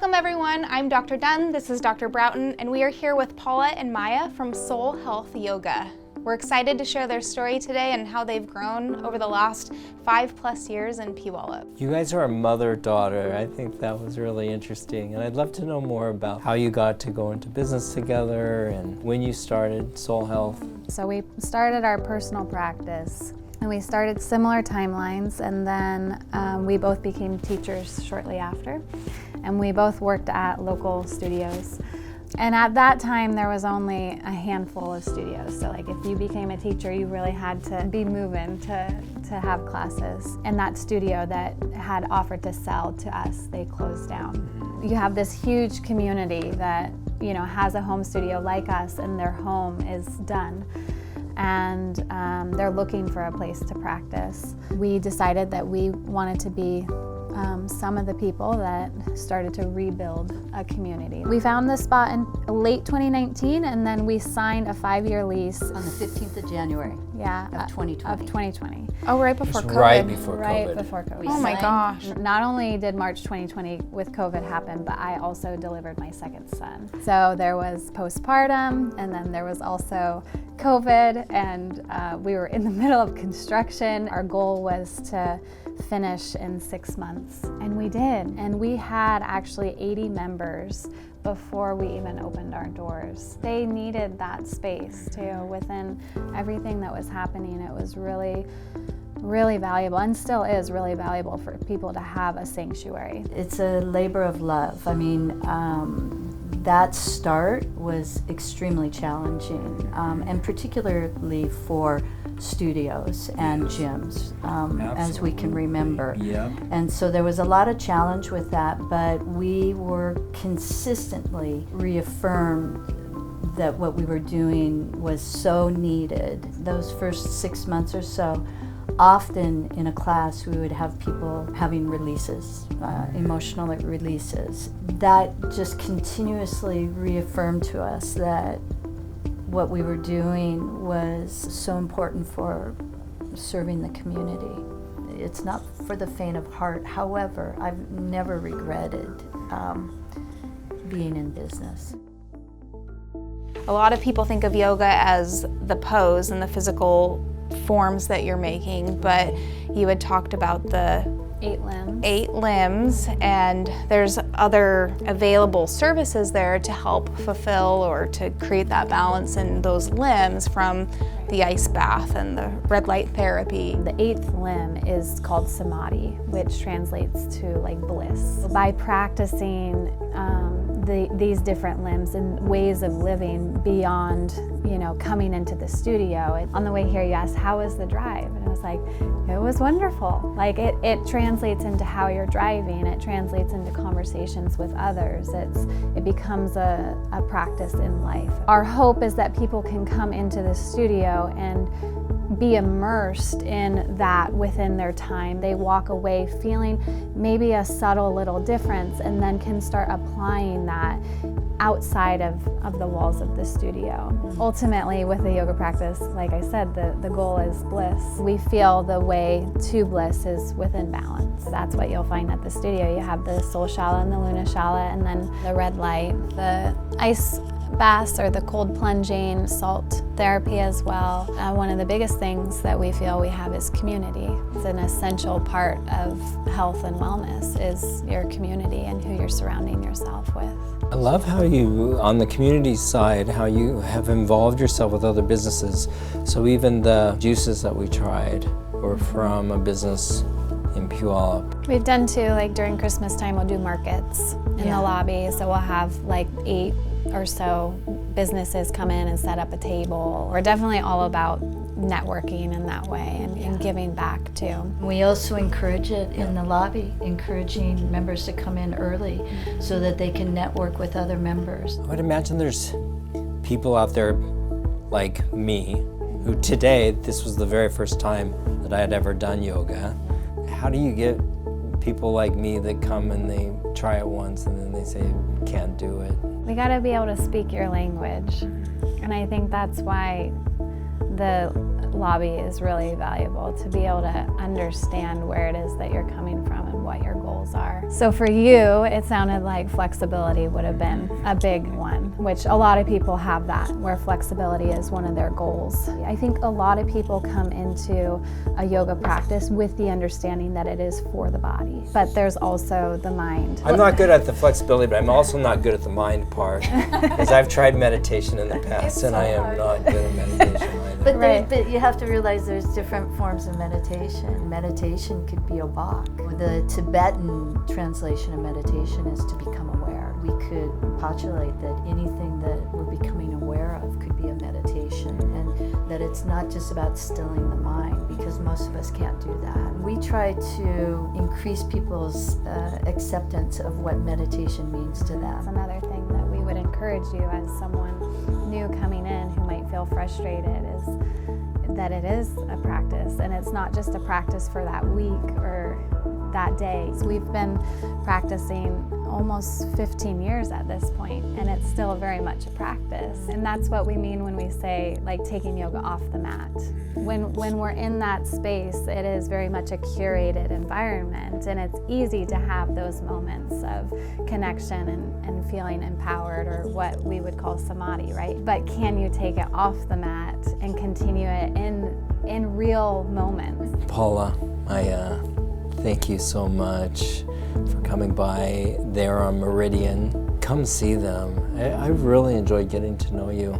Welcome everyone, I'm Dr. Dunn, this is Dr. Broughton, and we are here with Paula and Maya from Soul Health Yoga. We're excited to share their story today and how they've grown over the last 5+ years in Puyallup. You guys are a mother-daughter. I think that was really interesting, and I'd love to know more about how you got to go into business together and when you started Soul Health. So we started our personal practice, and we started similar timelines, and then we both became teachers shortly after, and we both worked at local studios. And at that time, there was only a handful of studios. So like if you became a teacher, you really had to be moving to have classes. And that studio that had offered to sell to us, they closed down. You have this huge community that, you know, has a home studio like us, and their home is done. And they're looking for a place to practice. We decided that we wanted to be some of the people that started to rebuild a community. We found this spot in late 2019, and then we signed a 5-year lease. On the 15th of January of 2020. Oh, right before Just COVID. right before COVID. Right before COVID. Oh my gosh. Not only did March 2020 with COVID happen, but I also delivered my second son. So there was postpartum, and then there was also COVID, and we were in the middle of construction. Our goal was to finish in 6 months, and we did. And we had actually 80 members before we even opened our doors. They needed that space too. Within everything that was happening, it was really valuable, and still is really valuable for people to have a sanctuary. It's a labor of love. I mean, that start was extremely challenging, and particularly for studios and gyms, as we can remember. Yeah. And so there was a lot of challenge with that, but we were consistently reaffirmed that what we were doing was so needed. Those first 6 months or so, often in a class we would have people having releases, emotional releases. That just continuously reaffirmed to us that what we were doing was so important for serving the community. It's not for the faint of heart. However, I've never regretted being in business. A lot of people think of yoga as the pose and the physical forms that you're making, but you had talked about the 8 limbs, and there's other available services there to help fulfill or to create that balance in those limbs, from the ice bath and the red light therapy. The 8th limb is called samadhi, which translates to like bliss. By practicing these different limbs and ways of living beyond, you know, coming into the studio. On the way here, you asked, how was the drive? And I was like, it was wonderful. Like it translates into how you're driving. It translates into conversations with others. It becomes a practice in life. Our hope is that people can come into the studio and be immersed in that within their time. They walk away feeling maybe a subtle little difference, and then can start applying that outside of the walls of the studio. Ultimately, with the yoga practice, like I said, the goal is bliss. We feel the way to bliss is within balance. That's what you'll find at the studio. You have the soul shala and the luna shala, and then the red light, the ice baths or the cold plunging, salt therapy as well. One of the biggest things that we feel we have is community. It's an essential part of health and wellness, is your community and who you're surrounding yourself with. I love how you, on the community side, how you have involved yourself with other businesses. So even the juices that we tried were from a business in Puyallup. We've done too, like during Christmas time, we'll do markets in the lobby. So we'll have like 8 or so businesses come in and set up a table. We're definitely all about networking in that way and giving back too. We also encourage it in the lobby, encouraging members to come in early so that they can network with other members. I would imagine there's people out there like me who today, this was the very first time that I had ever done yoga. How do you get people like me that come and they try it once and then they say, can't do it? We gotta be able to speak your language. And I think that's why the lobby is really valuable, to be able to understand where it is that you're coming from and what your goal goals are. So for you, it sounded like flexibility would have been a big one, which a lot of people have that, where flexibility is one of their goals. I think a lot of people come into a yoga practice with the understanding that it is for the body, but there's also the mind. I'm not good at the flexibility, but I'm also not good at the mind part, because I've tried meditation in the past, and I am not good at meditation either. But, Right. but you have to realize there's different forms of meditation. Meditation could be a walk. The Tibetan translation of meditation is to become aware. We could postulate that anything that we're becoming aware of could be a meditation, and that it's not just about stilling the mind, because most of us can't do that. We try to increase people's acceptance of what meditation means to That's them. another thing that we would encourage you as someone new coming in who might feel frustrated is that it is a practice, and it's not just a practice for that week or that day. So we've been practicing almost 15 years at this point, and it's still very much a practice. And that's what we mean when we say like taking yoga off the mat. When we're in that space, it is very much a curated environment, and it's easy to have those moments of connection and feeling empowered, or what we would call samadhi, right? But can you take it off the mat and continue it in real moments? Paula, Maya, thank you so much for coming by there on Meridian. Come see them. I've really enjoyed getting to know you.